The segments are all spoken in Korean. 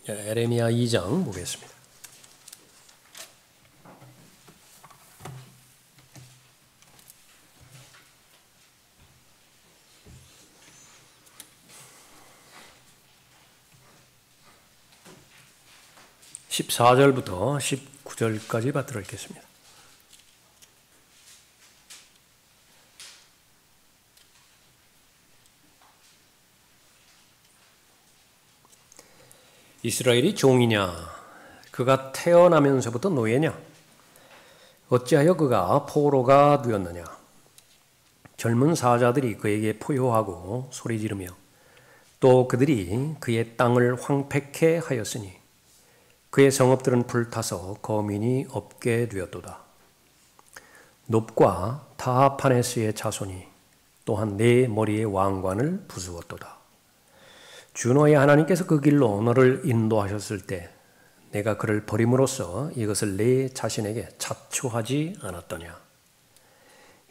에레미야 2장 보겠습니다. (14절부터) (19절까지) 받들어 읽겠습니다. 이스라엘이 종이냐? 그가 태어나면서부터 노예냐? 어찌하여 그가 포로가 되었느냐? 젊은 사자들이 그에게 포효하고 소리 지르며 또 그들이 그의 땅을 황폐케 하였으니 그의 성읍들은 불타서 거민이 없게 되었도다. 놉과 타하파네스의 자손이 또한 내 머리의 왕관을 부수었도다. 주 너의 하나님께서 그 길로 너를 인도하셨을 때 내가 그를 버림으로써 이것을 내 자신에게 자초하지 않았더냐.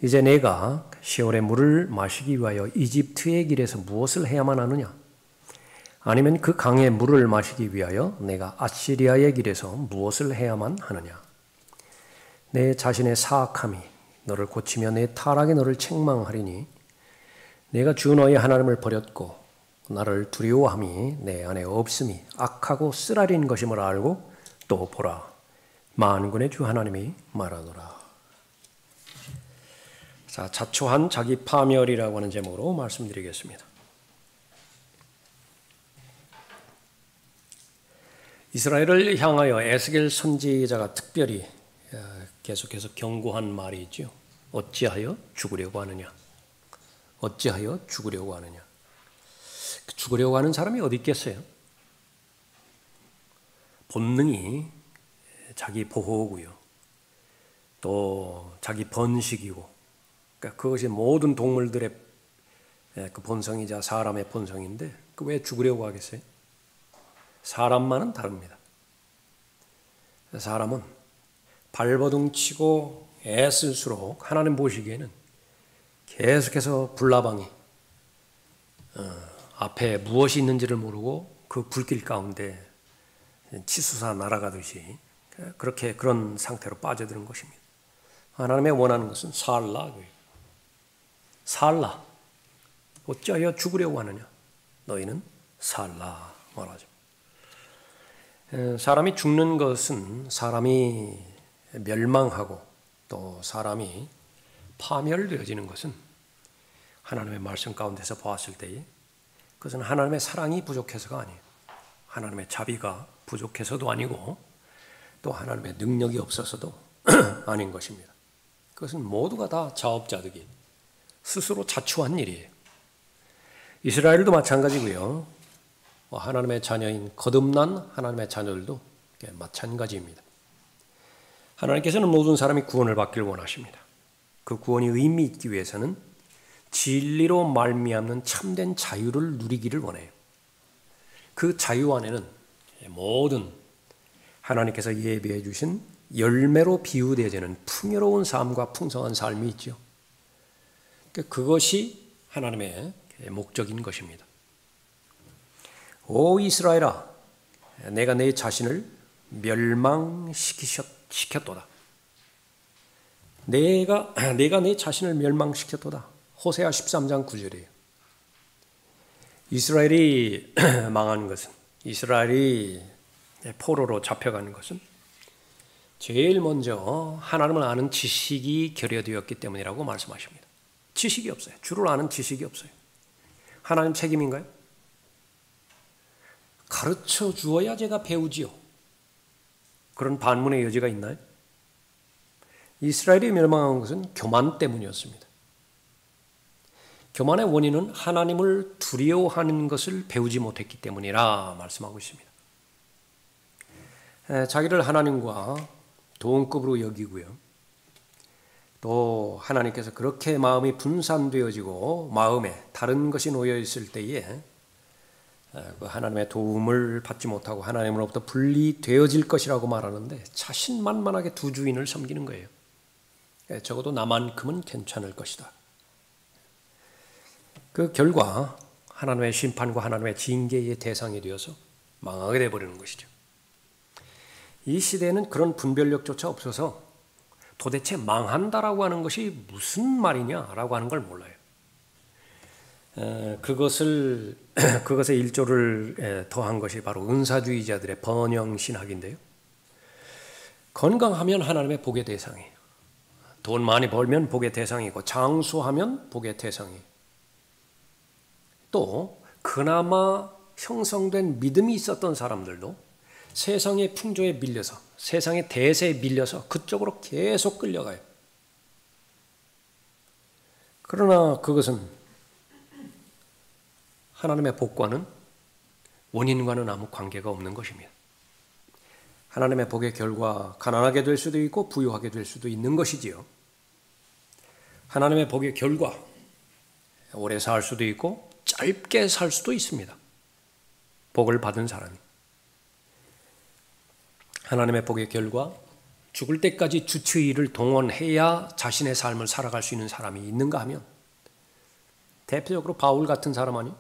이제 내가 시올의 물을 마시기 위하여 이집트의 길에서 무엇을 해야만 하느냐? 아니면 그 강의 물을 마시기 위하여 내가 아시리아의 길에서 무엇을 해야만 하느냐? 내 자신의 사악함이 너를 고치며 내 타락이 너를 책망하리니 내가 주 너의 하나님을 버렸고 나를 두려워함이 내 안에 없음이 악하고 쓰라린 것임을 알고 또 보라, 만군의 주 하나님이 말하노라. 자, 자초한 자기 파멸이라고 하는 제목으로 말씀드리겠습니다. 이스라엘을 향하여 에스겔 선지자가 특별히 계속해서 경고한 말이 있죠. 어찌하여 죽으려고 하느냐? 어찌하여 죽으려고 하느냐? 죽으려고 하는 사람이 어디 있겠어요? 본능이 자기 보호고요. 또 자기 번식이고, 그러니까 그것이 모든 동물들의 그 본성이자 사람의 본성인데 그 왜 죽으려고 하겠어요? 사람만은 다릅니다. 사람은 발버둥 치고 애쓸수록 하나님 보시기에는 계속해서 불나방이 앞에 무엇이 있는지를 모르고 그 불길 가운데 치솟아 날아가듯이 그런 상태로 빠져드는 것입니다. 하나님의 원하는 것은 살라. 살라. 어찌하여 죽으려고 하느냐? 너희는 살라 말하죠. 사람이 죽는 것은 사람이 멸망하고 또 사람이 파멸되어지는 것은 하나님의 말씀 가운데서 보았을 때에 그것은 하나님의 사랑이 부족해서가 아니에요. 하나님의 자비가 부족해서도 아니고 또 하나님의 능력이 없어서도 아닌 것입니다. 그것은 모두가 다 자업자득이 스스로 자초한 일이에요. 이스라엘도 마찬가지고요. 하나님의 자녀인 거듭난 하나님의 자녀들도 마찬가지입니다. 하나님께서는 모든 사람이 구원을 받기를 원하십니다. 그 구원이 의미 있기 위해서는 진리로 말미암는 참된 자유를 누리기를 원해요. 그 자유 안에는 모든 하나님께서 예비해 주신 열매로 비유되어지는 풍요로운 삶과 풍성한 삶이 있죠. 그것이 하나님의 목적인 것입니다. 오 이스라엘아, 내가 내 자신을 멸망시켰도다. 내가 내 자신을 멸망시켰도다. 호세아 13장 9절이에요. 이스라엘이 망한 것은, 이스라엘이 포로로 잡혀가는 것은 제일 먼저 하나님을 아는 지식이 결여되었기 때문이라고 말씀하십니다. 지식이 없어요. 주를 아는 지식이 없어요. 하나님 책임인가요? 가르쳐 주어야 제가 배우지요. 그런 반문의 여지가 있나요? 이스라엘이 멸망한 것은 교만 때문이었습니다. 교만의 원인은 하나님을 두려워하는 것을 배우지 못했기 때문이라 말씀하고 있습니다. 자기를 하나님과 동급으로 여기고요. 또 하나님께서 그렇게 마음이 분산되어지고 마음에 다른 것이 놓여 있을 때에 하나님의 도움을 받지 못하고 하나님으로부터 분리되어질 것이라고 말하는데 자신만만하게 두 주인을 섬기는 거예요. 적어도 나만큼은 괜찮을 것이다. 그 결과 하나님의 심판과 하나님의 징계의 대상이 되어서 망하게 되어버리는 것이죠. 이 시대에는 그런 분별력조차 없어서 도대체 망한다라고 하는 것이 무슨 말이냐라고 하는 걸 몰라요. 그것의 일조를 더한 것이 바로 은사주의자들의 번영신학인데요. 건강하면 하나님의 복의 대상이에요. 돈 많이 벌면 복의 대상이고 장수하면 복의 대상이에요. 또 그나마 형성된 믿음이 있었던 사람들도 세상의 풍조에 밀려서 세상의 대세에 밀려서 그쪽으로 계속 끌려가요. 그러나 그것은 하나님의 복과는 원인과는 아무 관계가 없는 것입니다. 하나님의 복의 결과 가난하게 될 수도 있고 부유하게 될 수도 있는 것이지요. 하나님의 복의 결과 오래 살 수도 있고 짧게 살 수도 있습니다. 복을 받은 사람이. 하나님의 복의 결과 죽을 때까지 주치의를 동원해야 자신의 삶을 살아갈 수 있는 사람이 있는가 하면 대표적으로 바울 같은 사람 아니요?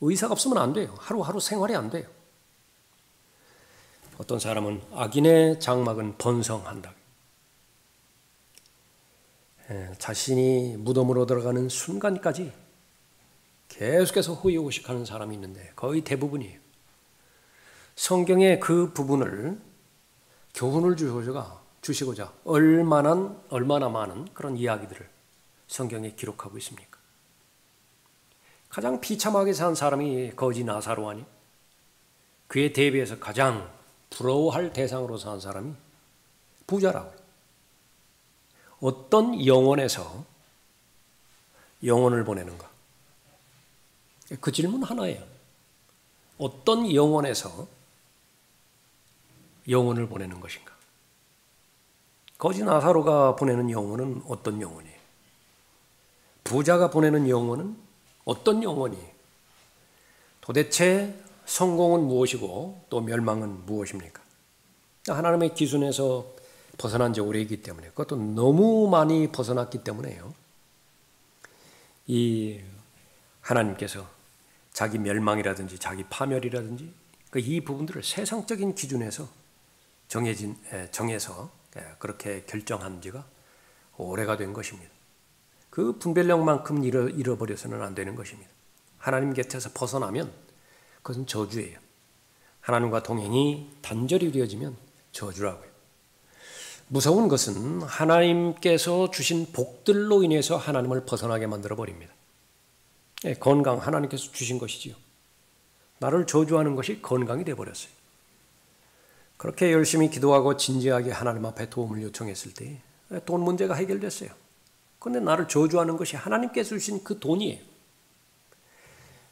의사가 없으면 안 돼요. 하루하루 생활이 안 돼요. 어떤 사람은 악인의 장막은 번성한다. 자신이 무덤으로 들어가는 순간까지 계속해서 호의호식하는 사람이 있는데 거의 대부분이에요. 성경의 그 부분을 교훈을 주시고자 얼마나 많은 그런 이야기들을 성경에 기록하고 있습니까? 가장 비참하게 산 사람이 거지 나사로 아니? 그에 대비해서 가장 부러워할 대상으로 산 사람이 부자라고요. 어떤 영혼에서 영혼을 보내는가? 그 질문 하나예요. 어떤 영혼에서 영혼을 보내는 것인가? 거지 나사로가 보내는 영혼은 어떤 영혼이에요? 부자가 보내는 영혼은 어떤 영혼이에요? 도대체 성공은 무엇이고 또 멸망은 무엇입니까? 하나님의 기준에서 벗어난 지 오래이기 때문에 그것도 너무 많이 벗어났기 때문에요. 이 하나님께서 자기 멸망이라든지 자기 파멸이라든지 이 부분들을 세상적인 기준에서 정해서 그렇게 결정한 지가 오래가 된 것입니다. 그 분별력만큼 잃어버려서는 안 되는 것입니다. 하나님 곁에서 벗어나면 그것은 저주예요. 하나님과 동행이 단절이 되어지면 저주라고요. 무서운 것은 하나님께서 주신 복들로 인해서 하나님을 벗어나게 만들어 버립니다. 건강 하나님께서 주신 것이지요. 나를 저주하는 것이 건강이 되어버렸어요. 그렇게 열심히 기도하고 진지하게 하나님 앞에 도움을 요청했을 때 돈 문제가 해결됐어요. 그런데 나를 저주하는 것이 하나님께서 주신 그 돈이에요.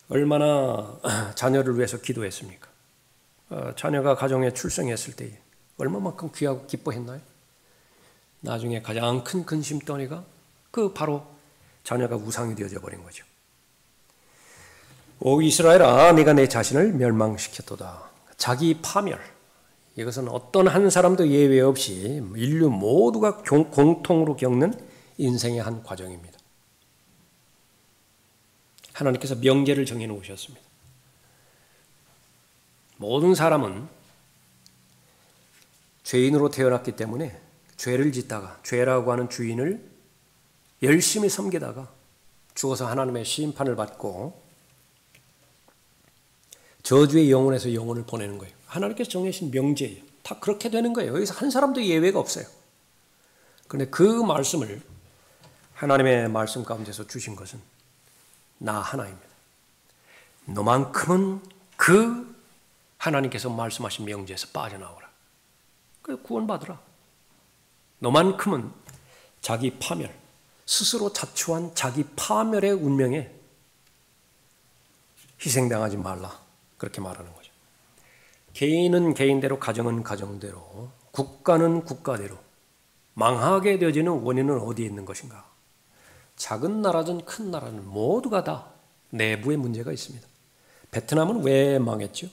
얼마나 자녀를 위해서 기도했습니까? 자녀가 가정에 출생했을 때 얼마만큼 귀하고 기뻐했나요? 나중에 가장 큰 근심거리가 바로 자녀가 우상이 되어져 버린 거죠. 오 이스라엘아, 네가 내 자신을 멸망시켰도다. 자기 파멸. 이것은 어떤 한 사람도 예외 없이 인류 모두가 공통으로 겪는 인생의 한 과정입니다. 하나님께서 명제를 정해놓으셨습니다. 모든 사람은 죄인으로 태어났기 때문에 죄를 짓다가 죄라고 하는 주인을 열심히 섬기다가 죽어서 하나님의 심판을 받고 저주의 영혼에서 영혼을 보내는 거예요. 하나님께서 정해진 명제예요. 다 그렇게 되는 거예요. 여기서 한 사람도 예외가 없어요. 그런데 그 말씀을 하나님의 말씀 가운데서 주신 것은 나 하나입니다. 너만큼은 그 하나님께서 말씀하신 명제에서 빠져나오라. 그래서 구원받으라. 너만큼은 자기 파멸, 스스로 자초한 자기 파멸의 운명에 희생당하지 말라. 그렇게 말하는 거죠. 개인은 개인대로, 가정은 가정대로, 국가는 국가대로 망하게 되어지는 원인은 어디에 있는 것인가? 작은 나라든 큰 나라는 모두가 다 내부에 문제가 있습니다. 베트남은 왜 망했죠?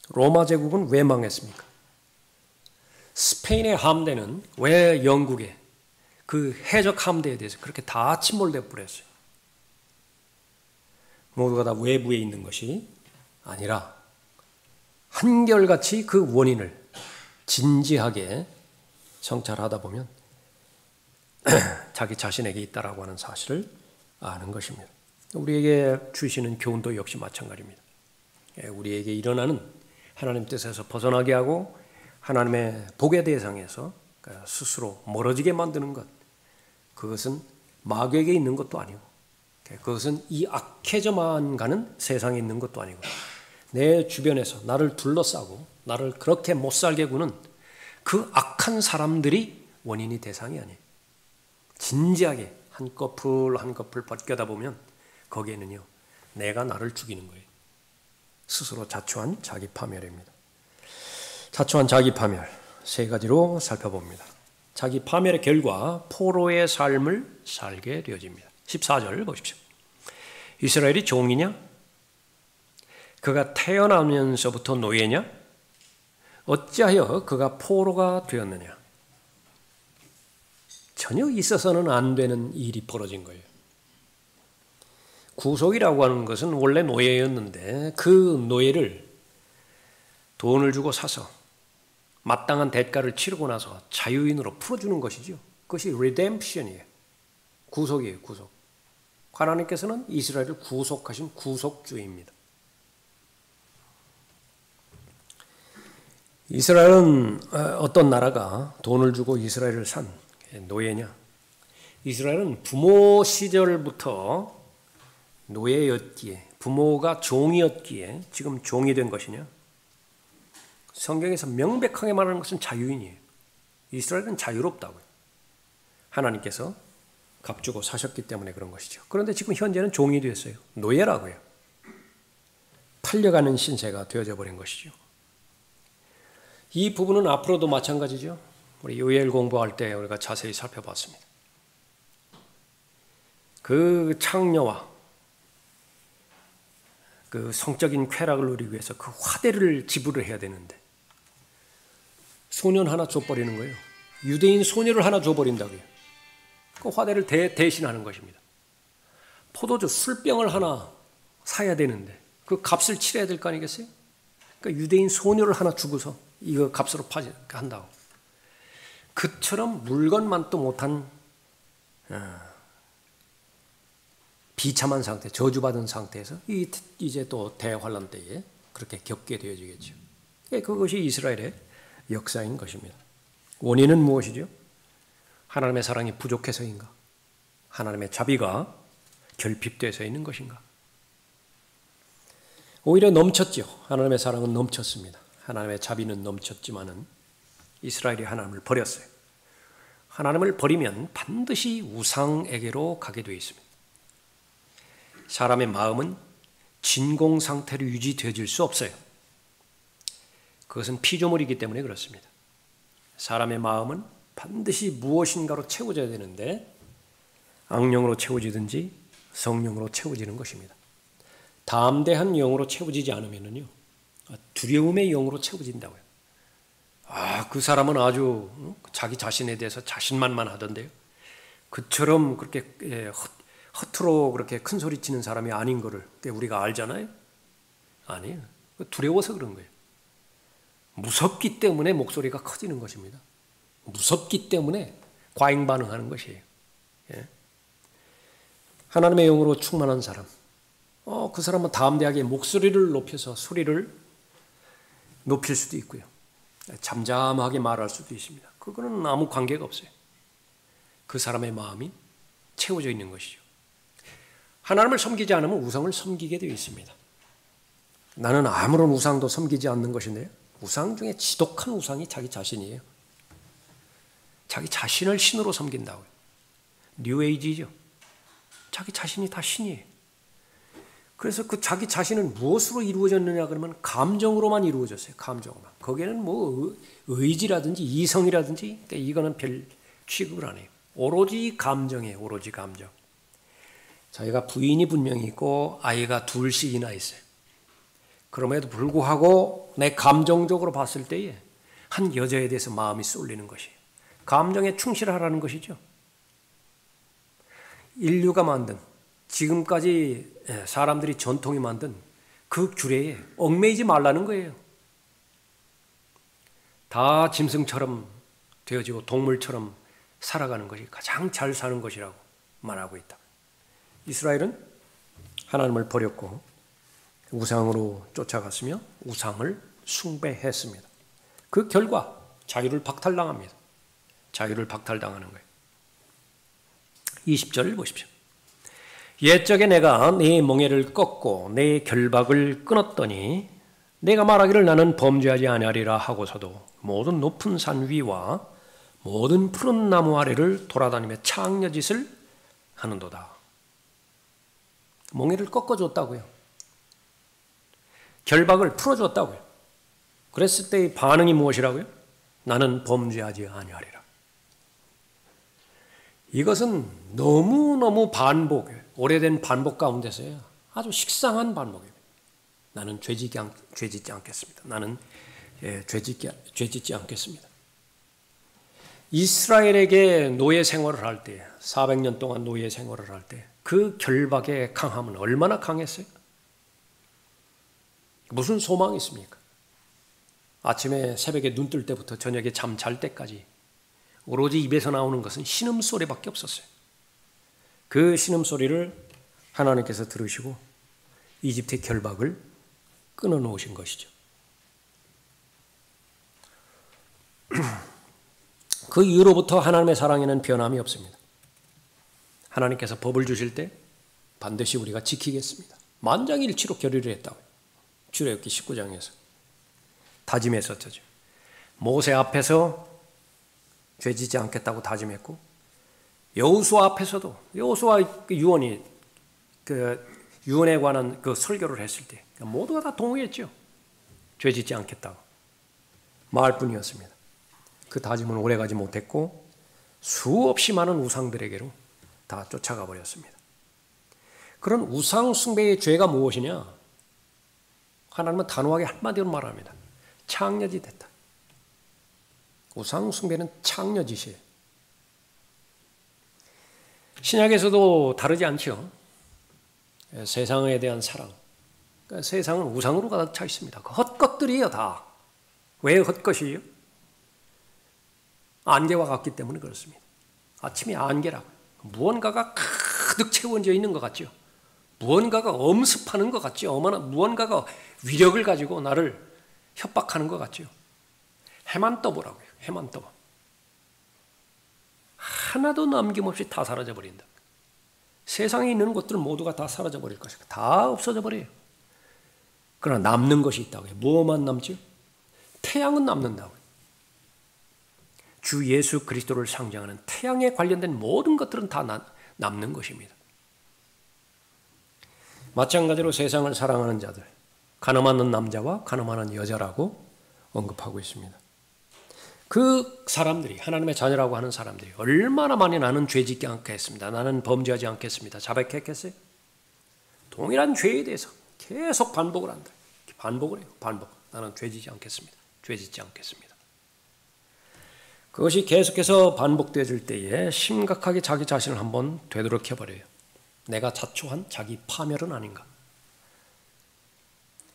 로마 제국은 왜 망했습니까? 스페인의 함대는 왜 영국의 그 해적 함대에 대해서 그렇게 다 침몰되어 버렸어요? 모두가 다 외부에 있는 것이 아니라 한결같이 그 원인을 진지하게 성찰하다 보면 자기 자신에게 있다라고 하는 사실을 아는 것입니다. 우리에게 주시는 교훈도 역시 마찬가지입니다. 우리에게 일어나는 하나님 뜻에서 벗어나게 하고 하나님의 복의 대상에서 스스로 멀어지게 만드는 것, 그것은 마귀에게 있는 것도 아니고 그것은 이 악해져만 가는 세상에 있는 것도 아니고 내 주변에서 나를 둘러싸고 나를 그렇게 못 살게 구는 그 악한 사람들이 원인이 대상이 아니에요. 진지하게 한꺼풀 한꺼풀 벗겨다 보면 거기에는요, 내가 나를 죽이는 거예요. 스스로 자초한 자기 파멸입니다. 자초한 자기 파멸 세 가지로 살펴봅니다. 자기 파멸의 결과 포로의 삶을 살게 되어집니다. 14절 보십시오. 이스라엘이 종이냐? 그가 태어나면서부터 노예냐? 어찌하여 그가 포로가 되었느냐? 전혀 있어서는 안 되는 일이 벌어진 거예요. 구속이라고 하는 것은 원래 노예였는데 그 노예를 돈을 주고 사서 마땅한 대가를 치르고 나서 자유인으로 풀어주는 것이죠. 그것이 redemption이에요. 구속이에요. 구속. 하나님께서는 이스라엘을 구속하신 구속주입니다. 이스라엘은 어떤 나라가 돈을 주고 이스라엘을 산 노예냐? 이스라엘은 부모 시절부터 노예였기에, 부모가 종이었기에 지금 종이 된 것이냐? 성경에서 명백하게 말하는 것은 자유인이에요. 이스라엘은 자유롭다고요. 하나님께서 값주고 사셨기 때문에 그런 것이죠. 그런데 지금 현재는 종이 되었어요. 노예라고요. 팔려가는 신세가 되어져 버린 것이죠. 이 부분은 앞으로도 마찬가지죠. 우리 요엘 공부할 때 우리가 자세히 살펴봤습니다. 그 창녀와 그 성적인 쾌락을 누리기 위해서 그 화대를 지불을 해야 되는데 소년 하나 줘버리는 거예요. 유대인 소녀를 하나 줘버린다고요. 그 화대를 대신하는 것입니다. 포도주 술병을 하나 사야 되는데 그 값을 치러야 될 거 아니겠어요? 그러니까 유대인 소녀를 하나 주고서 이거 값으로 한다고. 그처럼 물건만도 못한 비참한 상태, 저주받은 상태에서 이제 또 대환란 때에 그렇게 겪게 되어지겠죠. 그것이 이스라엘의 역사인 것입니다. 원인은 무엇이죠? 하나님의 사랑이 부족해서인가? 하나님의 자비가 결핍돼서 있는 것인가? 오히려 넘쳤죠. 하나님의 사랑은 넘쳤습니다. 하나님의 자비는 넘쳤지만은 이스라엘이 하나님을 버렸어요. 하나님을 버리면 반드시 우상에게로 가게 되어 있습니다. 사람의 마음은 진공 상태로 유지되어질 수 없어요. 그것은 피조물이기 때문에 그렇습니다. 사람의 마음은 반드시 무엇인가로 채워져야 되는데 악령으로 채워지든지 성령으로 채워지는 것입니다. 담대한 영으로 채워지지 않으면요, 두려움의 영으로 채워진다고요. 그 사람은 아주 자기 자신에 대해서 자신만만하던데요. 그처럼 그렇게 허투루 그렇게 큰 소리 치는 사람이 아닌 거를 우리가 알잖아요. 아니에요. 두려워서 그런 거예요. 무섭기 때문에 목소리가 커지는 것입니다. 무섭기 때문에 과잉 반응하는 것이에요. 하나님의 영으로 충만한 사람, 그 사람은 담대하게 목소리를 높여서 소리를 높일 수도 있고요. 잠잠하게 말할 수도 있습니다. 그거는 아무 관계가 없어요. 그 사람의 마음이 채워져 있는 것이죠. 하나님을 섬기지 않으면 우상을 섬기게 되어 있습니다. 나는 아무런 우상도 섬기지 않는 것인데요. 우상 중에 지독한 우상이 자기 자신이에요. 자기 자신을 신으로 섬긴다고요. 뉴에이지죠. 자기 자신이 다 신이에요. 그래서 그 자기 자신은 무엇으로 이루어졌느냐 그러면 감정으로만 이루어졌어요. 감정으로만. 거기에는 뭐 의지라든지 이성이라든지 이거는 별 취급을 안 해요. 오로지 감정이에요. 오로지 감정. 자기가 부인이 분명히 있고 아이가 둘씩이나 있어요. 그럼에도 불구하고 내 감정적으로 봤을 때에 한 여자에 대해서 마음이 쏠리는 것이에요. 감정에 충실하라는 것이죠. 인류가 만든 지금까지 사람들이 전통이 만든 그 규례에 얽매이지 말라는 거예요. 다 짐승처럼 되어지고 동물처럼 살아가는 것이 가장 잘 사는 것이라고 말하고 있다. 이스라엘은 하나님을 버렸고 우상으로 쫓아갔으며 우상을 숭배했습니다. 그 결과 자유를 박탈당합니다. 자유를 박탈당하는 거예요. 20절을 보십시오. 옛적에 내가 네 멍에를 꺾고 네 결박을 끊었더니 내가 말하기를 나는 범죄하지 아니하리라 하고서도 모든 높은 산 위와 모든 푸른 나무 아래를 돌아다니며 창녀짓을 하는도다. 멍에를 꺾어줬다고요. 결박을 풀어줬다고요. 그랬을 때의 반응이 무엇이라고요? 나는 범죄하지 아니하리라. 이것은 너무너무 반복이에요. 오래된 반복 가운데서요. 아주 식상한 반복이에요. 나는 죄짓지 않겠습니다. 나는 죄짓지 않겠습니다. 이스라엘에게 노예 생활을 할 때, 400년 동안 노예 생활을 할 때 그 결박의 강함은 얼마나 강했어요? 무슨 소망이 있습니까? 아침에 새벽에 눈 뜰 때부터 저녁에 잠 잘 때까지 오로지 입에서 나오는 것은 신음소리밖에 없었어요. 그 신음소리를 하나님께서 들으시고 이집트의 결박을 끊어놓으신 것이죠. 그 이후로부터 하나님의 사랑에는 변함이 없습니다. 하나님께서 법을 주실 때 반드시 우리가 지키겠습니다. 만장일치로 결의를 했다고요. 출애굽기 19장에서 다짐했었죠. 모세 앞에서 죄지지 않겠다고 다짐했고 여호수아 앞에서도 여호수아 유언이 유언에 관한 그 설교를 했을 때 모두가 다 동의했죠. 죄짓지 않겠다고 말뿐이었습니다. 그 다짐은 오래가지 못했고 수없이 많은 우상들에게로 다 쫓아가 버렸습니다. 그런 우상 숭배의 죄가 무엇이냐? 하나님은 단호하게 한마디로 말합니다. 창녀짓 했다. 우상 숭배는 창녀짓이에요. 신약에서도 다르지 않죠. 세상에 대한 사랑. 그러니까 세상은 우상으로 가득 차 있습니다. 그 헛것들이에요, 다. 왜 헛것이에요? 안개와 같기 때문에 그렇습니다. 아침이 안개라고. 무언가가 가득 채워져 있는 것 같죠. 무언가가 엄습하는 것 같죠. 무언가가 위력을 가지고 나를 협박하는 것 같죠. 해만 떠보라고요. 해만 떠봐. 하나도 남김없이 다 사라져버린다. 세상에 있는 것들 모두가 다 사라져버릴 것이다. 다 없어져 버려요. 그러나 남는 것이 있다고요. 무엇만 남죠? 태양은 남는다고요. 주 예수 그리스도를 상징하는 태양에 관련된 모든 것들은 다 남는 것입니다. 마찬가지로 세상을 사랑하는 자들, 가늠하는 남자와 가늠하는 여자라고 언급하고 있습니다. 그 사람들이 하나님의 자녀라고 하는 사람들이 얼마나 많이 나는 죄짓지 않겠습니다. 나는 범죄하지 않겠습니다. 자백했겠어요? 동일한 죄에 대해서 계속 반복을 한다. 반복을 해요. 반복. 나는 죄짓지 않겠습니다. 죄짓지 않겠습니다. 그것이 계속해서 반복되어질 때에 심각하게 자기 자신을 한번 되돌아켜버려요. 내가 자초한 자기 파멸은 아닌가?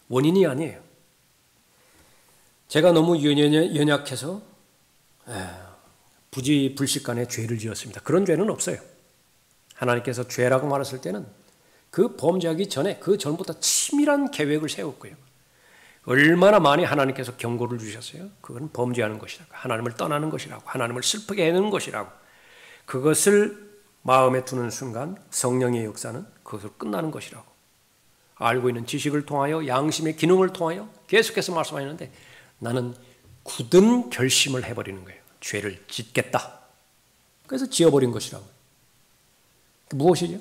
원인이 아니에요. 제가 너무 연약해서 부지불식간에 죄를 지었습니다. 그런 죄는 없어요. 하나님께서 죄라고 말했을 때는 그 범죄하기 전에 그 전부터 치밀한 계획을 세웠고요. 얼마나 많이 하나님께서 경고를 주셨어요. 그건 범죄하는 것이라고, 하나님을 떠나는 것이라고, 하나님을 슬프게 하는 것이라고. 그것을 마음에 두는 순간 성령의 역사는 그것으로 끝나는 것이라고. 알고 있는 지식을 통하여 양심의 기능을 통하여 계속해서 말씀하셨는데 나는 굳은 결심을 해버리는 거예요. 죄를 짓겠다. 그래서 지어버린 것이라고. 무엇이죠?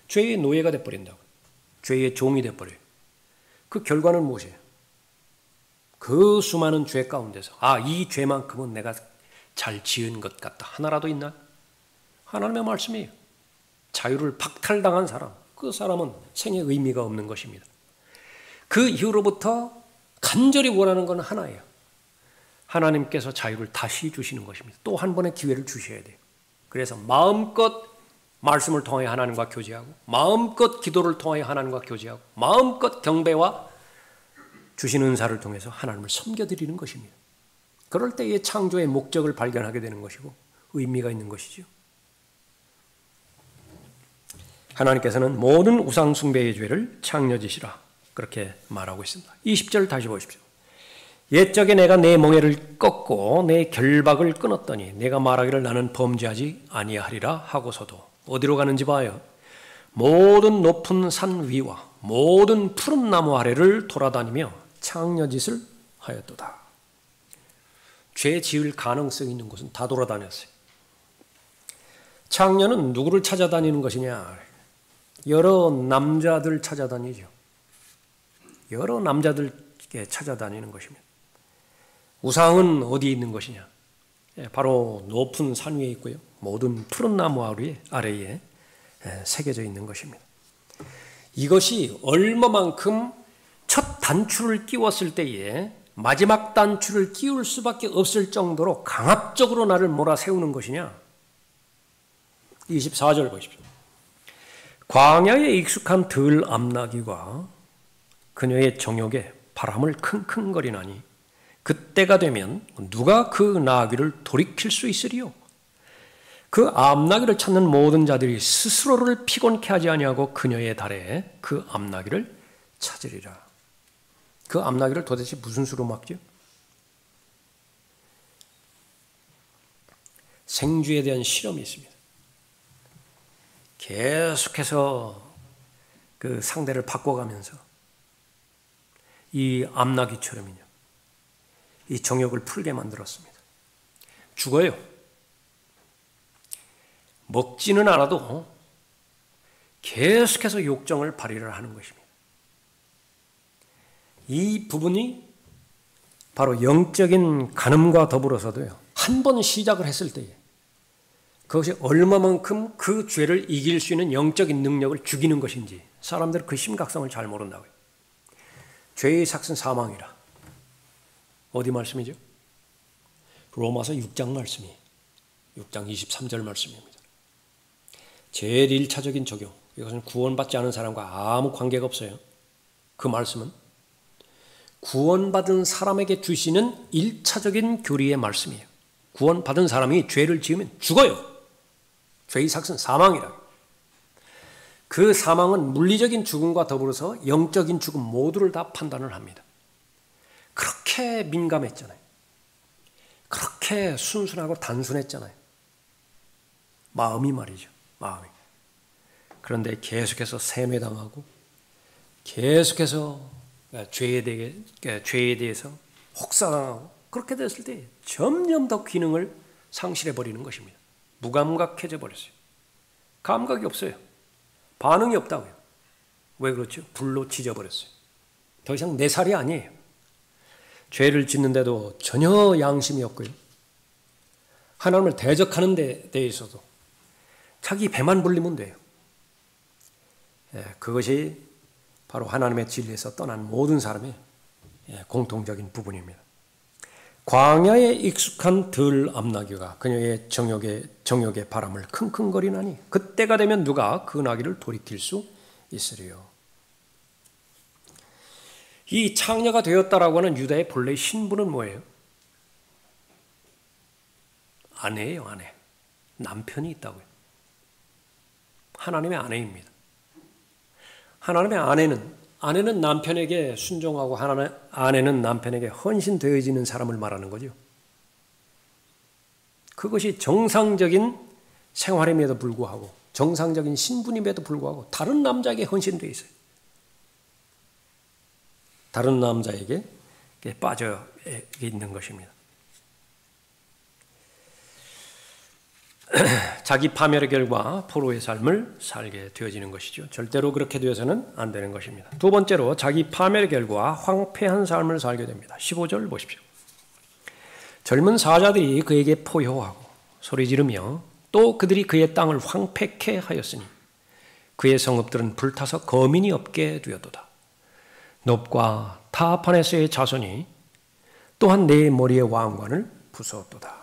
죄의 노예가 돼버린다고. 죄의 종이 돼버려요. 그 결과는 무엇이에요? 그 수많은 죄 가운데서 이 죄만큼은 내가 잘 지은 것 같다. 하나라도 있나? 하나님의 말씀이에요. 자유를 박탈당한 사람, 그 사람은 생에 의미가 없는 것입니다. 그 이후로부터 간절히 원하는 건 하나예요. 하나님께서 자유를 다시 주시는 것입니다. 또 한 번의 기회를 주셔야 돼요. 그래서 마음껏 말씀을 통하여 하나님과 교제하고 마음껏 기도를 통하여 하나님과 교제하고 마음껏 경배와 주시는 은사를 통해서 하나님을 섬겨드리는 것입니다. 그럴 때의 창조의 목적을 발견하게 되는 것이고 의미가 있는 것이죠. 하나님께서는 모든 우상 숭배의 죄를 창녀짓이라 그렇게 말하고 있습니다. 20절 다시 보십시오. 옛적에 내가 내 멍에를 꺾고 내 결박을 끊었더니 내가 말하기를 나는 범죄하지 아니하리라 하고서도 어디로 가는지 봐요. 모든 높은 산 위와 모든 푸른 나무 아래를 돌아다니며 창녀짓을 하였도다. 죄 지을 가능성이 있는 곳은 다 돌아다녔어요. 창녀는 누구를 찾아다니는 것이냐? 여러 남자들 찾아다니죠. 여러 남자들께 찾아다니는 것입니다. 우상은 어디 있는 것이냐? 바로 높은 산 위에 있고요. 모든 푸른 나무 아래에 새겨져 있는 것입니다. 이것이 얼마만큼 첫 단추를 끼웠을 때에 마지막 단추를 끼울 수밖에 없을 정도로 강압적으로 나를 몰아세우는 것이냐? 24절 보십시오. 광야에 익숙한 들 암나귀가 그녀의 정욕에 바람을 킁킁거리나니 그때가 되면 누가 그 나귀를 돌이킬 수 있으리요? 그 암나귀를 찾는 모든 자들이 스스로를 피곤케 하지 아니하고 그녀의 달에 그 암나귀를 찾으리라. 그 암나귀를 도대체 무슨 수로 막죠? 생쥐에 대한 실험이 있습니다. 계속해서 그 상대를 바꿔가면서 이 암나귀처럼요, 이 정욕을 풀게 만들었습니다. 죽어요. 먹지는 않아도 계속해서 욕정을 발휘를 하는 것입니다. 이 부분이 바로 영적인 간음과 더불어서도요, 한 번 시작을 했을 때에 그것이 얼마만큼 그 죄를 이길 수 있는 영적인 능력을 죽이는 것인지 사람들은 그 심각성을 잘 모른다고요. 죄의 삭은 사망이라. 어디 말씀이죠? 로마서 6장 말씀이에요. 6장 23절 말씀입니다. 제일 1차적인 적용, 이것은 구원받지 않은 사람과 아무 관계가 없어요. 그 말씀은 구원받은 사람에게 주시는 1차적인 교리의 말씀이에요. 구원받은 사람이 죄를 지으면 죽어요. 죄의 삭은 사망이라. 그 사망은 물리적인 죽음과 더불어서 영적인 죽음 모두를 다 판단을 합니다. 그렇게 민감했잖아요. 그렇게 순순하고 단순했잖아요. 마음이 말이죠. 마음이. 그런데 계속해서 세뇌당하고 계속해서 죄에 대해서 혹사당하고 그렇게 됐을 때 점점 더 기능을 상실해버리는 것입니다. 무감각해져 버렸어요. 감각이 없어요. 반응이 없다고요. 왜 그렇죠? 불로 지져버렸어요. 더 이상 내 살이 아니에요. 죄를 짓는데도 전혀 양심이 없고요. 하나님을 대적하는 데 있어도 자기 배만 불리면 돼요. 그것이 바로 하나님의 진리에서 떠난 모든 사람의 공통적인 부분입니다. 광야에 익숙한 들 암나귀가 그녀의 정욕의 바람을 킁킁거리나니 그때가 되면 누가 그 나귀를 돌이킬 수 있으리요. 이 창녀가 되었다라고 하는 유다의 본래 신분은 뭐예요? 아내예요, 아내. 남편이 있다고요. 하나님의 아내입니다. 하나님의 아내는 남편에게 순종하고 아내는 남편에게 헌신되어지는 사람을 말하는 거죠. 그것이 정상적인 생활임에도 불구하고 정상적인 신분임에도 불구하고 다른 남자에게 헌신되어 있어요. 다른 남자에게 빠져 있는 것입니다. 자기 파멸의 결과 포로의 삶을 살게 되어지는 것이죠. 절대로 그렇게 되어서는 안 되는 것입니다. 두 번째로 자기 파멸의 결과 황폐한 삶을 살게 됩니다. 15절 보십시오. 젊은 사자들이 그에게 포효하고 소리 지르며 또 그들이 그의 땅을 황폐케 하였으니 그의 성읍들은 불타서 거민이 없게 되었도다. 놉과 타하파네스의 자손이 또한 내 머리의 왕관을 부수었도다.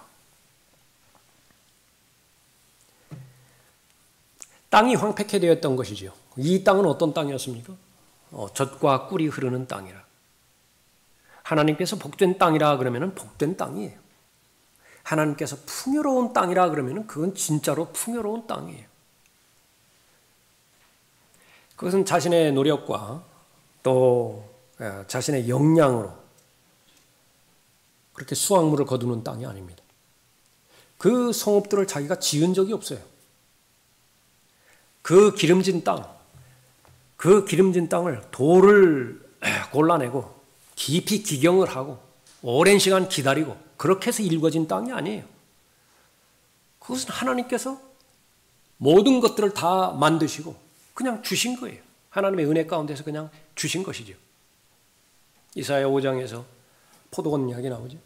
땅이 황폐케 되었던 것이죠. 이 땅은 어떤 땅이었습니까? 젖과 꿀이 흐르는 땅이라. 하나님께서 복된 땅이라 그러면 복된 땅이에요. 하나님께서 풍요로운 땅이라 그러면 그건 진짜로 풍요로운 땅이에요. 그것은 자신의 노력과 또 자신의 역량으로 그렇게 수확물을 거두는 땅이 아닙니다. 그 성읍들을 자기가 지은 적이 없어요. 그 기름진 땅을 돌을 골라내고 깊이 기경을 하고 오랜 시간 기다리고 그렇게 해서 일궈진 땅이 아니에요. 그것은 하나님께서 모든 것들을 다 만드시고 그냥 주신 거예요. 하나님의 은혜 가운데서 그냥 주신 것이죠. 이사야 5장에서 포도원 이야기 나오죠.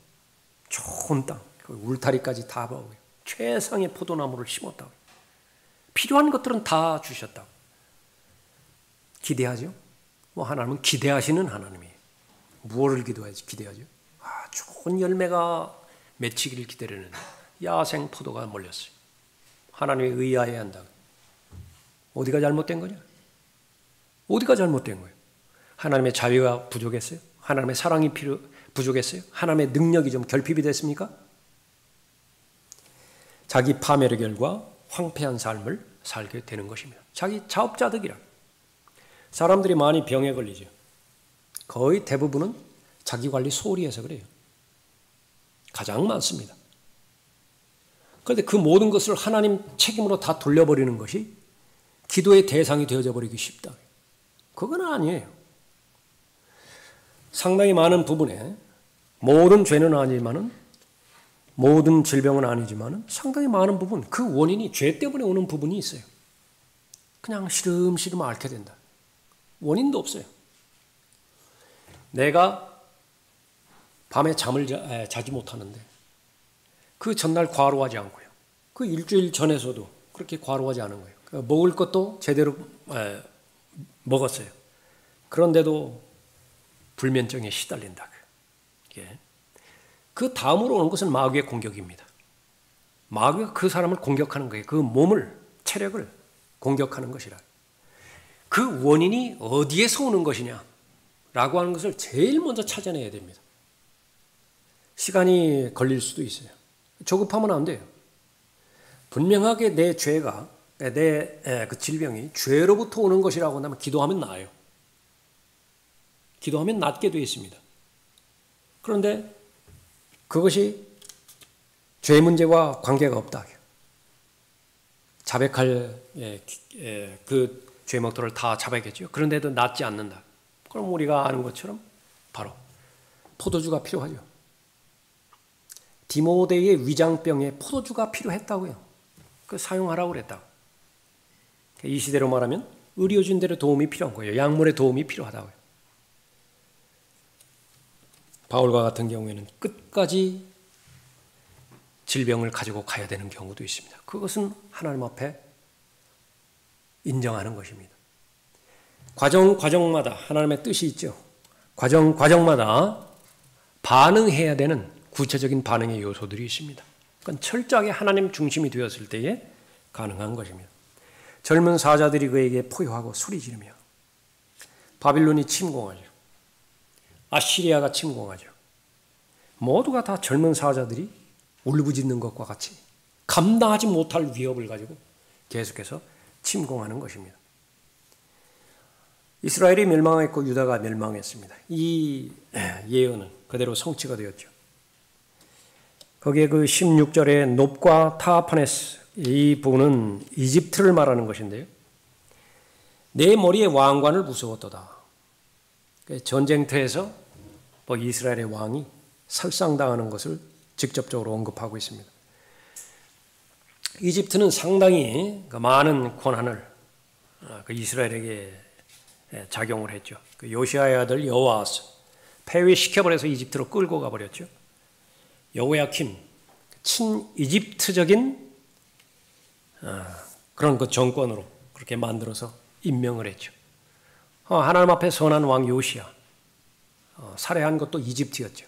좋은 땅, 울타리까지 다 보고요. 최상의 포도나무를 심었다고. 필요한 것들은 다 주셨다고. 기대하죠? 하나님은 기대하시는 하나님이에요. 무엇을 기대하죠? 좋은 열매가 맺히기를 기다리는 야생 포도가 몰렸어요. 하나님에 의아해야 한다고. 어디가 잘못된 거냐? 어디가 잘못된 거예요? 하나님의 자비가 부족했어요? 하나님의 사랑이 부족했어요? 하나님의 능력이 좀 결핍이 됐습니까? 자기 파멸의 결과 황폐한 삶을 살게 되는 것입니다. 자기 자업자득이라. 사람들이 많이 병에 걸리죠. 거의 대부분은 자기관리 소홀히 해서 그래요. 가장 많습니다. 그런데 그 모든 것을 하나님 책임으로 다 돌려버리는 것이 기도의 대상이 되어져 버리기 쉽다. 그건 아니에요. 상당히 많은 부분에 모든 죄는 아니지만은 모든 질병은 아니지만은 상당히 많은 부분 그 원인이 죄 때문에 오는 부분이 있어요. 그냥 시름시름 앓게 된다. 원인도 없어요. 내가 밤에 잠을 자지 못하는데 그 전날 과로하지 않고요. 그 일주일 전에서도 그렇게 과로하지 않은 거예요. 먹을 것도 제대로 먹었어요. 그런데도 불면증에 시달린다. 그 다음으로 오는 것은 마귀의 공격입니다. 마귀가 그 사람을 공격하는 거예요. 그 몸을, 체력을 공격하는 것이라. 그 원인이 어디에서 오는 것이냐라고 하는 것을 제일 먼저 찾아내야 됩니다. 시간이 걸릴 수도 있어요. 조급하면 안 돼요. 분명하게 내 죄가, 내 그 질병이 죄로부터 오는 것이라고 하면 기도하면 나아요. 기도하면 낫게 되어 있습니다. 그런데 그것이 죄 문제와 관계가 없다. 자백할 그 죄목들을 다 잡아야겠죠. 그런데도 낫지 않는다. 그럼 우리가 아는 것처럼 바로 포도주가 필요하죠. 디모데의 위장병에 포도주가 필요했다고요. 그 사용하라고 그랬다. 이 시대로 말하면 의료진들의 도움이 필요한 거예요. 약물의 도움이 필요하다고요. 바울과 같은 경우에는 끝까지 질병을 가지고 가야 되는 경우도 있습니다. 그것은 하나님 앞에 인정하는 것입니다. 과정마다 하나님의 뜻이 있죠. 과정마다 반응해야 되는 구체적인 반응의 요소들이 있습니다. 그건 철저하게 하나님 중심이 되었을 때에 가능한 것입니다. 젊은 사자들이 그에게 포효하고 소리 지르며 바빌론이 침공하죠. 아시리아가 침공하죠. 모두가 다 젊은 사자들이 울부짖는 것과 같이 감당하지 못할 위협을 가지고 계속해서 침공하는 것입니다. 이스라엘이 멸망했고 유다가 멸망했습니다. 이 예언은 그대로 성취가 되었죠. 거기에 그 16절에 놉과 타하파네스 이 부분은 이집트를 말하는 것인데요. 내 머리에 왕관을 부수었도다. 전쟁터에서 이스라엘의 왕이 살상당하는 것을 직접적으로 언급하고 있습니다. 이집트는 상당히 많은 권한을 이스라엘에게 작용을 했죠. 요시아의 아들 여호아스 폐위시켜버려서 이집트로 끌고 가버렸죠. 여호야킴 친이집트적인 그런 그 정권으로 그렇게 만들어서 임명을 했죠. 하나님 앞에 선한 왕 요시야 살해한 것도 이집트였죠.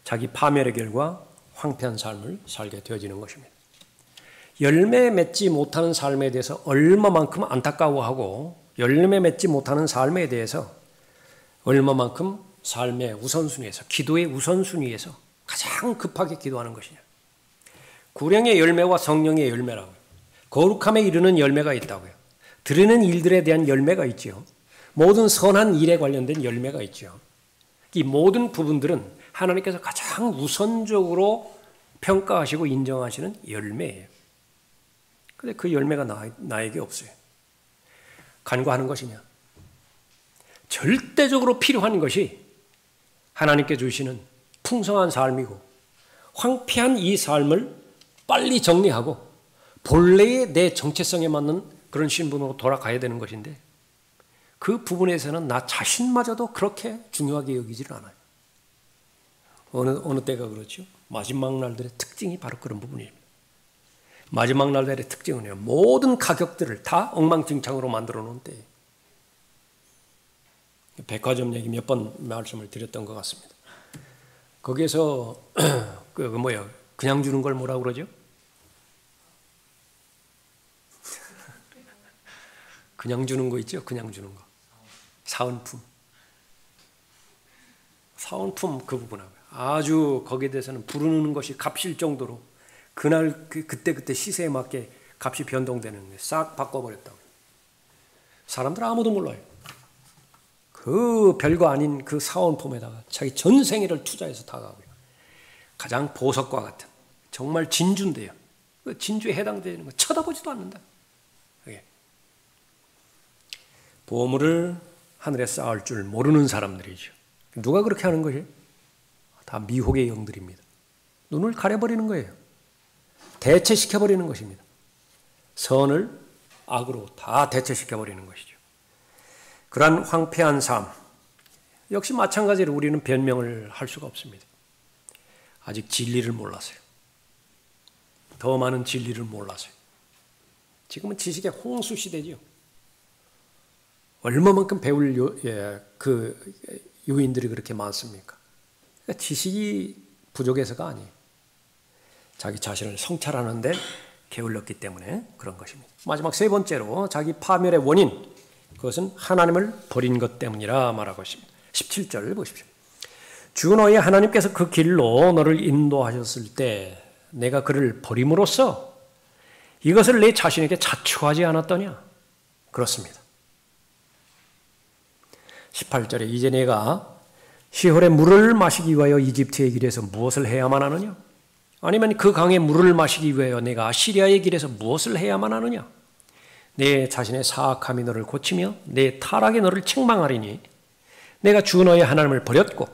자기 파멸의 결과 황폐한 삶을 살게 되어지는 것입니다. 열매 맺지 못하는 삶에 대해서 얼마만큼 안타까워하고 열매 맺지 못하는 삶에 대해서 얼마만큼 삶의 우선순위에서, 기도의 우선순위에서 가장 급하게 기도하는 것이냐? 구령의 열매와 성령의 열매라고요. 거룩함에 이르는 열매가 있다고요. 드리는 일들에 대한 열매가 있지요. 모든 선한 일에 관련된 열매가 있죠. 이 모든 부분들은 하나님께서 가장 우선적으로 평가하시고 인정하시는 열매예요. 그런데 그 열매가 나에게 없어요. 간구하는 것이냐? 절대적으로 필요한 것이 하나님께 주시는 풍성한 삶이고 황폐한 이 삶을 빨리 정리하고 본래의 내 정체성에 맞는 그런 신분으로 돌아가야 되는 것인데 그 부분에서는 나 자신마저도 그렇게 중요하게 여기지를 않아요. 어느 때가 그렇죠? 마지막 날들의 특징이 바로 그런 부분입니다. 마지막 날들의 특징은요, 모든 가격들을 다 엉망진창으로 만들어 놓은 때예요. 백화점 얘기 몇 번 말씀을 드렸던 것 같습니다. 거기에서 그냥 주는 걸 뭐라고 그러죠? 그냥 주는 거 있죠? 그냥 주는 거. 사은품. 사은품 그 부분하고요. 아주 거기에 대해서는 부르는 것이 값일 정도로 그날 그때 시세에 맞게 값이 변동되는 게 싹 바꿔버렸다고. 사람들 아무도 몰라요. 그 별거 아닌 그 사은품에다가 자기 전생애를 투자해서 다가고요. 가장 보석과 같은 정말 진주인데요. 그 진주에 해당되는 거 쳐다보지도 않는다. 보물을 하늘에 쌓을 줄 모르는 사람들이죠. 누가 그렇게 하는 것이에요? 다 미혹의 영들입니다. 눈을 가려버리는 거예요. 대체시켜버리는 것입니다. 선을 악으로 다 대체시켜버리는 것이죠. 그러한 황폐한 삶, 역시 마찬가지로 우리는 변명을 할 수가 없습니다. 아직 진리를 몰라서요. 더 많은 진리를 몰라서요. 지금은 지식의 홍수 시대죠. 얼마만큼 배울 요인들이 그렇게 많습니까? 그러니까 지식이 부족해서가 아니에요. 자기 자신을 성찰하는데 게을렀기 때문에 그런 것입니다. 마지막 세 번째로 자기 파멸의 원인, 그것은 하나님을 버린 것 때문이라 말하고 있습니다. 17절 보십시오. 주 너희 하나님께서 그 길로 너를 인도하셨을 때 내가 그를 버림으로써 이것을 내 자신에게 자초하지 않았더냐? 그렇습니다. 18절에 이제 내가 시홀의 물을 마시기 위하여 이집트의 길에서 무엇을 해야만 하느냐? 아니면 그 강의 물을 마시기 위하여 내가 아시리아의 길에서 무엇을 해야만 하느냐? 내 자신의 사악함이 너를 고치며 내 타락이 너를 책망하리니 내가 주 너의 하나님을 버렸고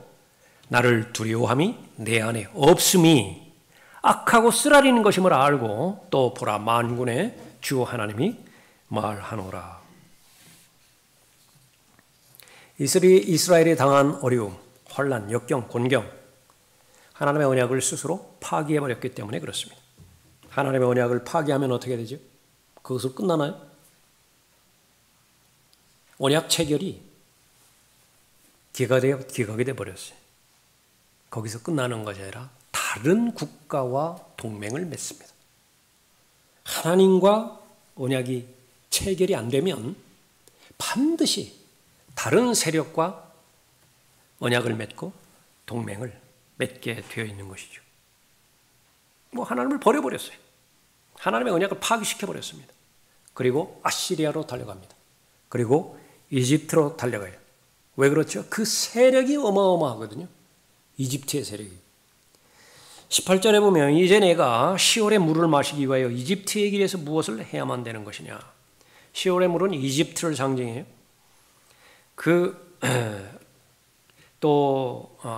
나를 두려워함이 내 안에 없음이 악하고 쓰라리는 것임을 알고 또 보라 만군의 주 하나님이 말하노라. 이스라엘이 당한 어려움, 환난, 역경, 곤경, 하나님의 언약을 스스로 파기해버렸기 때문에 그렇습니다. 하나님의 언약을 파기하면 어떻게 되죠? 그것으로 끝나나요? 언약 체결이 기각이 되어버렸어요. 거기서 끝나는 것이 아니라 다른 국가와 동맹을 맺습니다. 하나님과 언약이 체결이 안 되면 반드시 다른 세력과 언약을 맺고 동맹을 맺게 되어 있는 것이죠. 하나님을 버려버렸어요. 하나님의 언약을 파기시켜버렸습니다. 그리고 아시리아로 달려갑니다. 그리고 이집트로 달려가요. 왜 그렇죠? 그 세력이 어마어마하거든요. 이집트의 세력이. 18절에 보면 이제 내가 시올의 물을 마시기 위하여 이집트의 길에서 무엇을 해야만 되는 것이냐. 시올의 물은 이집트를 상징해요.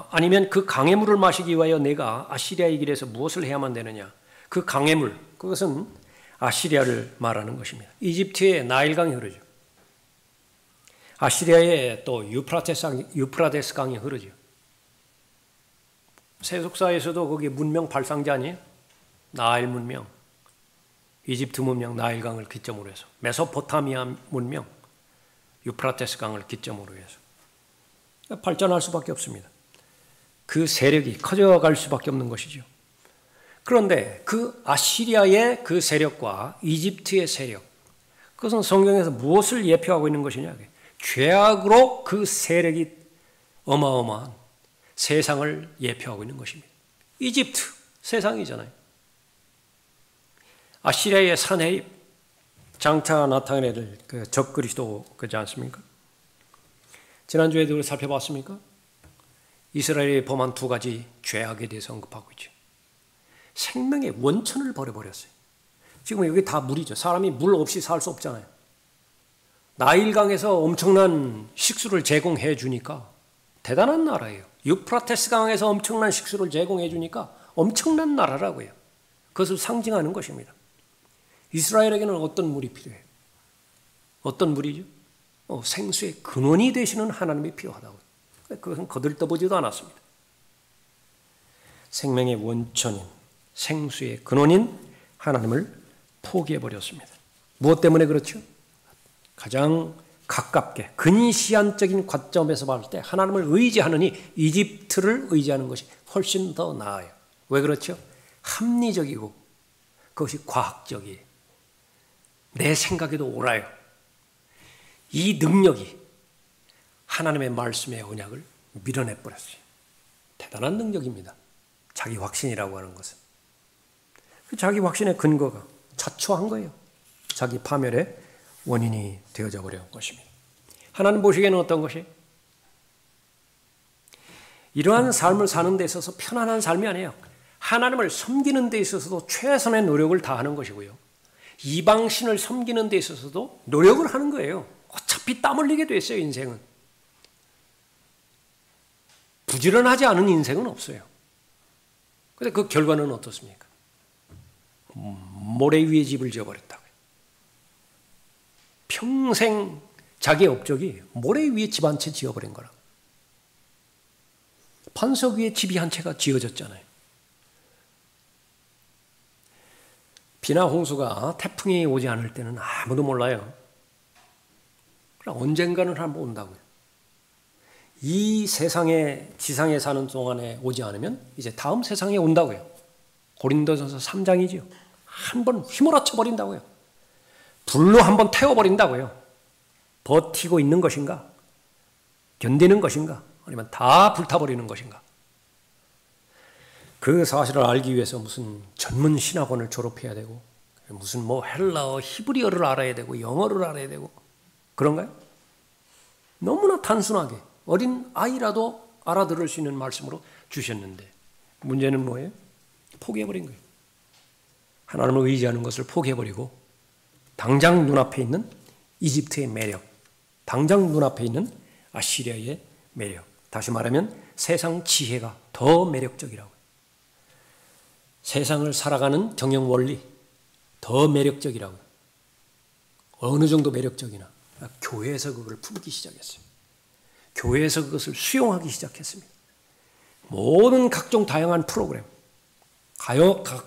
아니면 그 강의 물을 마시기 위하여 내가 아시리아의 길에서 무엇을 해야만 되느냐. 그 강의 물, 그것은 아시리아를 말하는 것입니다. 이집트의 나일강이 흐르죠. 아시리아의 또 유프라테스 강이 흐르죠. 세속사에서도 거기 문명 발상지 아니에요? 나일 문명, 이집트 문명, 나일강을 기점으로 해서 메소포타미아 문명, 유프라테스 강을 기점으로 해서 발전할 수밖에 없습니다. 그 세력이 커져갈 수밖에 없는 것이죠. 그런데 그 아시리아의 그 세력과 이집트의 세력, 그것은 성경에서 무엇을 예표하고 있는 것이냐? 죄악으로 그 세력이 어마어마한 세상을 예표하고 있는 것입니다. 이집트, 세상이잖아요. 아시리아의 산헤립, 장차 나타낼 그 적그리스도 그지 않습니까? 지난주에도 우리 살펴봤습니까? 이스라엘이 범한 두 가지 죄악에 대해서 언급하고 있죠. 생명의 원천을 버려버렸어요. 지금 여기 다 물이죠. 사람이 물 없이 살 수 없잖아요. 나일강에서 엄청난 식수를 제공해 주니까 대단한 나라예요. 유프라테스 강에서 엄청난 식수를 제공해 주니까 엄청난 나라라고요. 그것을 상징하는 것입니다. 이스라엘에게는 어떤 물이 필요해요? 어떤 물이죠? 생수의 근원이 되시는 하나님이 필요하다고. 그것은 거들떠보지도 않았습니다. 생명의 원천인, 생수의 근원인 하나님을 포기해버렸습니다. 무엇 때문에 그렇죠? 가장 가깝게 근시안적인 관점에서 봤을 때 하나님을 의지하느니 이집트를 의지하는 것이 훨씬 더 나아요. 왜 그렇죠? 합리적이고 그것이 과학적이에요. 내 생각에도 옳아요. 이 능력이 하나님의 말씀의 언약을 밀어내버렸어요. 대단한 능력입니다. 자기 확신이라고 하는 것은. 자기 확신의 근거가 자초한 거예요. 자기 파멸의 원인이 되어져 버린 것입니다. 하나님 보시기에는 어떤 것이? 이러한 삶을 사는 데 있어서 편안한 삶이 아니에요. 하나님을 섬기는 데 있어서도 최선의 노력을 다하는 것이고요. 이방신을 섬기는 데 있어서도 노력을 하는 거예요. 어차피 땀 흘리게 돼 있어요, 인생은. 부지런하지 않은 인생은 없어요. 그런데 그 결과는 어떻습니까? 모래 위에 집을 지어버렸다고요. 평생 자기 업적이 모래 위에 집 한 채 지어버린 거라. 반석 위에 집이 한 채가 지어졌잖아요. 비나 홍수가 태풍이 오지 않을 때는 아무도 몰라요. 그러나 언젠가는 한번 온다고요. 이 세상에 지상에 사는 동안에 오지 않으면 이제 다음 세상에 온다고요. 고린도전서 3장이죠. 한번 휘몰아쳐 버린다고요. 불로 한번 태워버린다고요. 버티고 있는 것인가? 견디는 것인가? 아니면 다 불타버리는 것인가? 그 사실을 알기 위해서 무슨 전문 신학원을 졸업해야 되고 무슨 뭐 헬라어, 히브리어를 알아야 되고 영어를 알아야 되고 그런가요? 너무나 단순하게 어린 아이라도 알아들을 수 있는 말씀으로 주셨는데 문제는 뭐예요? 포기해버린 거예요. 하나님을 의지하는 것을 포기해버리고 당장 눈앞에 있는 이집트의 매력, 당장 눈앞에 있는 아시리아의 매력, 다시 말하면 세상 지혜가 더 매력적이라고요. 세상을 살아가는 경영 원리 더 매력적이라고요. 어느 정도 매력적이나 교회에서 그걸 품기 시작했어요. 교회에서 그것을 수용하기 시작했습니다. 모든 각종 다양한 프로그램,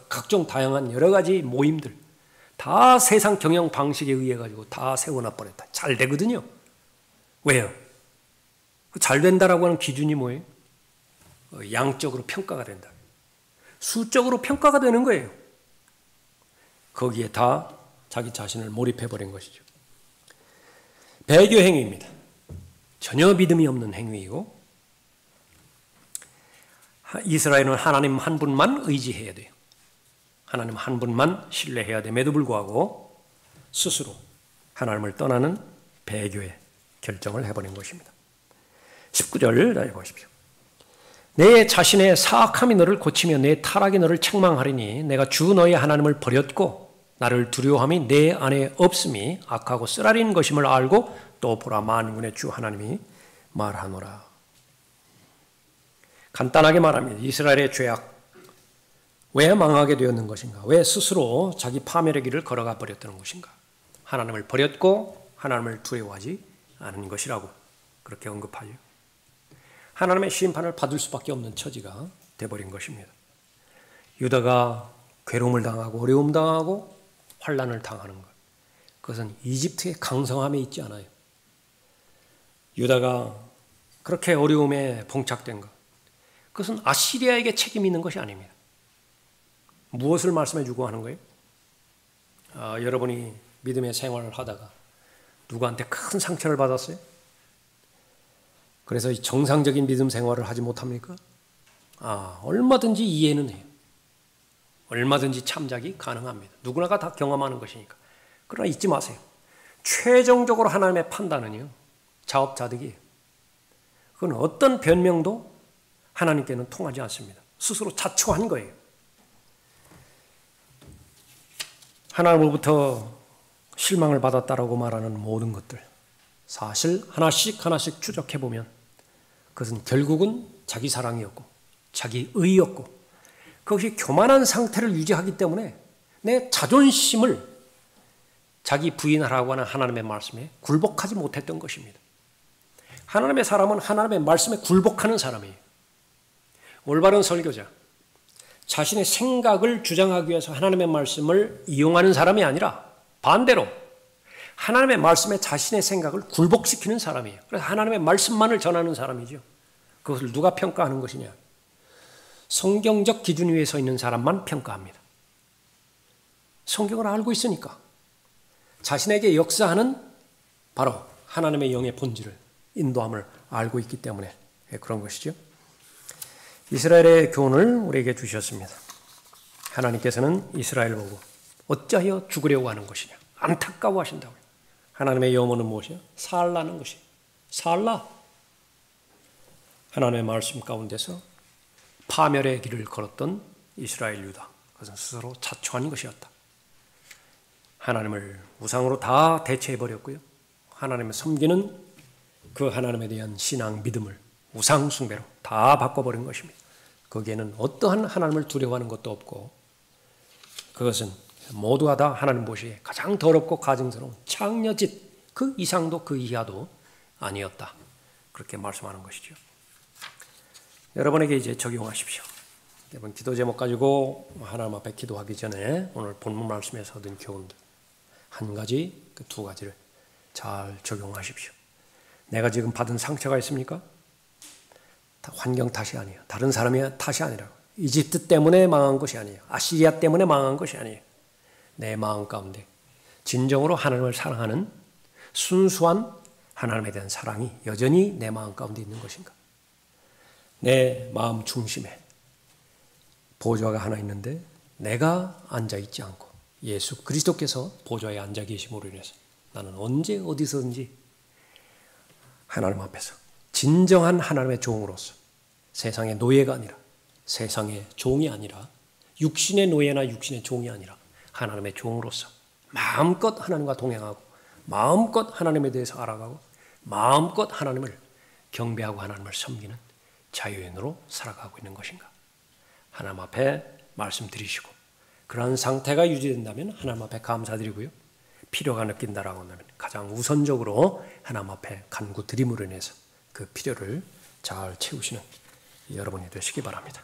각종 다양한 여러 가지 모임들 다 세상 경영 방식에 의해 가지고 다 세워놔버렸다. 잘 되거든요. 왜요? 잘 된다라고 하는 기준이 뭐예요? 양적으로 평가가 된다. 수적으로 평가가 되는 거예요. 거기에 다 자기 자신을 몰입해버린 것이죠. 배교 행위입니다. 전혀 믿음이 없는 행위이고 이스라엘은 하나님 한 분만 의지해야 돼요. 하나님 한 분만 신뢰해야 됨에도 불구하고 스스로 하나님을 떠나는 배교의 결정을 해버린 것입니다. 19절 보십시오. 내 자신의 사악함이 너를 고치며 내 타락이 너를 책망하리니 내가 주 너의 하나님을 버렸고 나를 두려워함이 내 안에 없음이 악하고 쓰라린 것임을 알고 또 보라 만군의 주 하나님이 말하노라. 간단하게 말합니다. 이스라엘의 죄악 왜 망하게 되었는 것인가? 왜 스스로 자기 파멸의 길을 걸어가 버렸다는 것인가? 하나님을 버렸고 하나님을 두려워하지 않은 것이라고 그렇게 언급하죠. 하나님의 심판을 받을 수밖에 없는 처지가 되어버린 것입니다. 유다가 괴로움을 당하고 어려움 당하고 환난을 당하는 것. 그것은 이집트의 강성함에 있지 않아요. 유다가 그렇게 어려움에 봉착된 것. 그것은 아시리아에게 책임이 있는 것이 아닙니다. 무엇을 말씀해 주고 하는 거예요? 여러분이 믿음의 생활을 하다가 누구한테 큰 상처를 받았어요? 그래서 이 정상적인 믿음 생활을 하지 못합니까? 얼마든지 이해는 해요. 얼마든지 참작이 가능합니다. 누구나가 다 경험하는 것이니까. 그러나 잊지 마세요. 최종적으로 하나님의 판단은요, 자업자득이에요. 그건 어떤 변명도 하나님께는 통하지 않습니다. 스스로 자초한 거예요. 하나님으로부터 실망을 받았다라고 말하는 모든 것들, 사실 하나씩 하나씩 추적해보면 그것은 결국은 자기 사랑이었고 자기 의였고 그것이 교만한 상태를 유지하기 때문에 내 자존심을 자기 부인하라고 하는 하나님의 말씀에 굴복하지 못했던 것입니다. 하나님의 사람은 하나님의 말씀에 굴복하는 사람이에요. 올바른 설교자, 자신의 생각을 주장하기 위해서 하나님의 말씀을 이용하는 사람이 아니라 반대로 하나님의 말씀에 자신의 생각을 굴복시키는 사람이에요. 그래서 하나님의 말씀만을 전하는 사람이죠. 그것을 누가 평가하는 것이냐? 성경적 기준 위에 서 있는 사람만 평가합니다. 성경을 알고 있으니까 자신에게 역사하는 바로 하나님의 영의 본질을, 인도함을 알고 있기 때문에 그런 것이죠. 이스라엘의 교훈을 우리에게 주셨습니다. 하나님께서는 이스라엘 보고 어찌하여 죽으려고 하는 것이냐, 안타까워하신다고요. 하나님의 영혼은 무엇이냐? 살라는 것이에요. 살라. 하나님의 말씀 가운데서 파멸의 길을 걸었던 이스라엘 유다, 그것은 스스로 자초한 것이었다. 하나님을 우상으로 다 대체해버렸고요. 하나님을 섬기는 그 하나님에 대한 신앙, 믿음을 우상 숭배로 다 바꿔버린 것입니다. 거기에는 어떠한 하나님을 두려워하는 것도 없고 그것은 모두가 다 하나님 보시기에 가장 더럽고 가증스러운 창녀짓, 그 이상도 그 이하도 아니었다. 그렇게 말씀하는 것이죠. 여러분에게 이제 적용하십시오. 여러분 기도 제목 가지고 하나님 앞에 기도하기 전에 오늘 본문 말씀에서 얻은 교훈들 한 가지, 그 두 가지를 잘 적용하십시오. 내가 지금 받은 상처가 있습니까? 환경 탓이 아니에요. 다른 사람의 탓이 아니라고. 이집트 때문에 망한 것이 아니에요. 아시리아 때문에 망한 것이 아니에요. 내 마음 가운데 진정으로 하나님을 사랑하는 순수한 하나님에 대한 사랑이 여전히 내 마음 가운데 있는 것인가? 내 마음 중심에 보좌가 하나 있는데 내가 앉아있지 않고 예수 그리스도께서 보좌에 앉아 계심으로 인해서 나는 언제 어디서든지 하나님 앞에서 진정한 하나님의 종으로서 세상의 노예가 아니라 세상의 종이 아니라 육신의 노예나 육신의 종이 아니라 하나님의 종으로서 마음껏 하나님과 동행하고 마음껏 하나님에 대해서 알아가고 마음껏 하나님을 경배하고 하나님을 섬기는 자유인으로 살아가고 있는 것인가? 하나님 앞에 말씀드리시고 그러한 상태가 유지된다면 하나님 앞에 감사드리고요. 필요가 느낀다라고 한다면 가장 우선적으로 하나님 앞에 간구드림으로 인해서 그 필요를 잘 채우시는 여러분이 되시기 바랍니다.